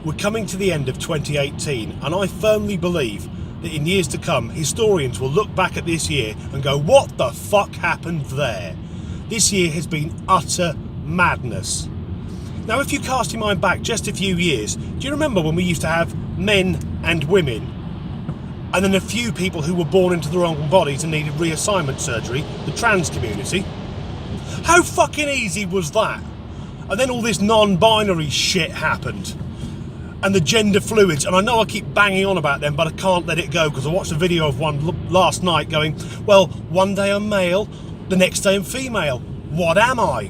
We're coming to the end of 2018, and I firmly believe that in years to come, historians will look back at this year and go, what the fuck happened there? This year has been utter madness. Now, if you cast your mind back just a few years, do you remember when we used to have men and women, and then a few people who were born into the wrong bodies and needed reassignment surgery, the trans community? How fucking easy was that? And then all this non-binary shit happened. And the gender fluids, and I know I keep banging on about them, but I can't let it go because I watched a video of one last night going, well, one day I'm male, the next day I'm female. What am I?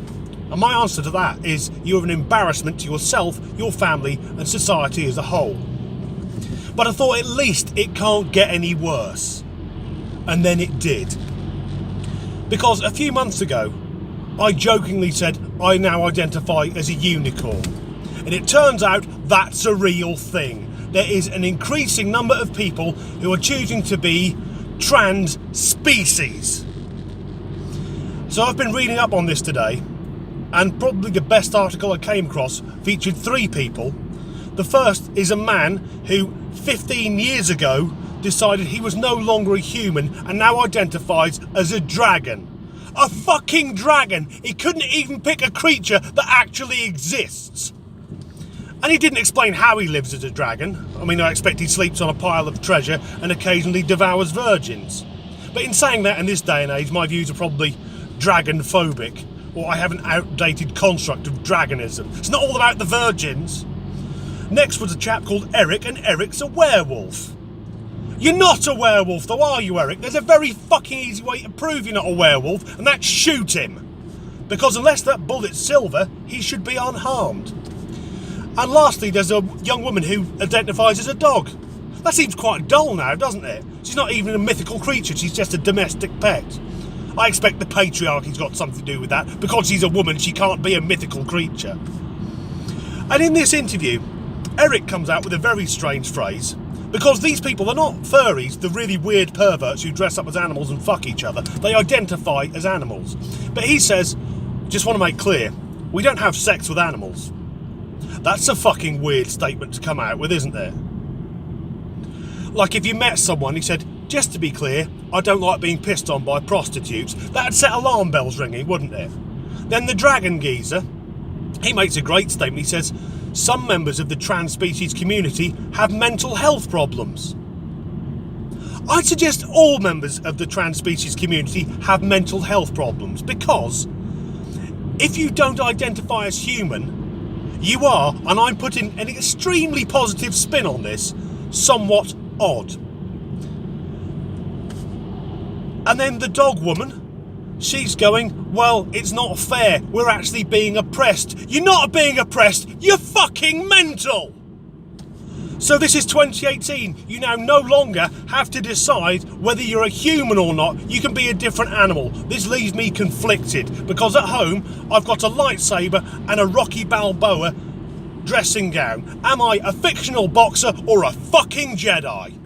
And my answer to that is you're an embarrassment to yourself, your family, and society as a whole. But I thought at least it can't get any worse. And then it did. Because a few months ago, I jokingly said I now identify as a unicorn. And it turns out that's a real thing. There is an increasing number of people who are choosing to be trans species. So I've been reading up on this today, and probably the best article I came across featured 3 people. The first is a man who 15 years ago decided he was no longer a human and now identifies as a dragon. A fucking dragon! He couldn't even pick a creature that actually exists. And he didn't explain how he lives as a dragon. I mean, I expect he sleeps on a pile of treasure and occasionally devours virgins. But in saying that, in this day and age, my views are probably dragon-phobic, or I have an outdated construct of dragonism. It's not all about the virgins. Next was a chap called Eric, and Eric's a werewolf. You're not a werewolf though, are you, Eric? There's a very fucking easy way to prove you're not a werewolf, and that's shoot him. Because unless that bullet's silver, he should be unharmed. And lastly, there's a young woman who identifies as a dog. That seems quite dull now, doesn't it? She's not even a mythical creature, she's just a domestic pet. I expect the patriarchy's got something to do with that. Because she's a woman, she can't be a mythical creature. And in this interview, Eric comes out with a very strange phrase. Because these people are not furries, the really weird perverts who dress up as animals and fuck each other. They identify as animals. But he says, just want to make clear, we don't have sex with animals. That's a fucking weird statement to come out with, isn't there? Like if you met someone, he said, just to be clear, I don't like being pissed on by prostitutes. That'd set alarm bells ringing, wouldn't it? Then the dragon geezer, he makes a great statement. He says, some members of the trans species community have mental health problems. I'd suggest all members of the trans species community have mental health problems, because if you don't identify as human, you are, and I'm putting an extremely positive spin on this, somewhat odd. And then the dog woman, she's going, well, it's not fair, we're actually being oppressed. You're not being oppressed, you're fucking mental! So this is 2018, you now no longer have to decide whether you're a human or not, you can be a different animal. This leaves me conflicted, because at home, I've got a lightsaber and a Rocky Balboa dressing gown. Am I a fictional boxer or a fucking Jedi?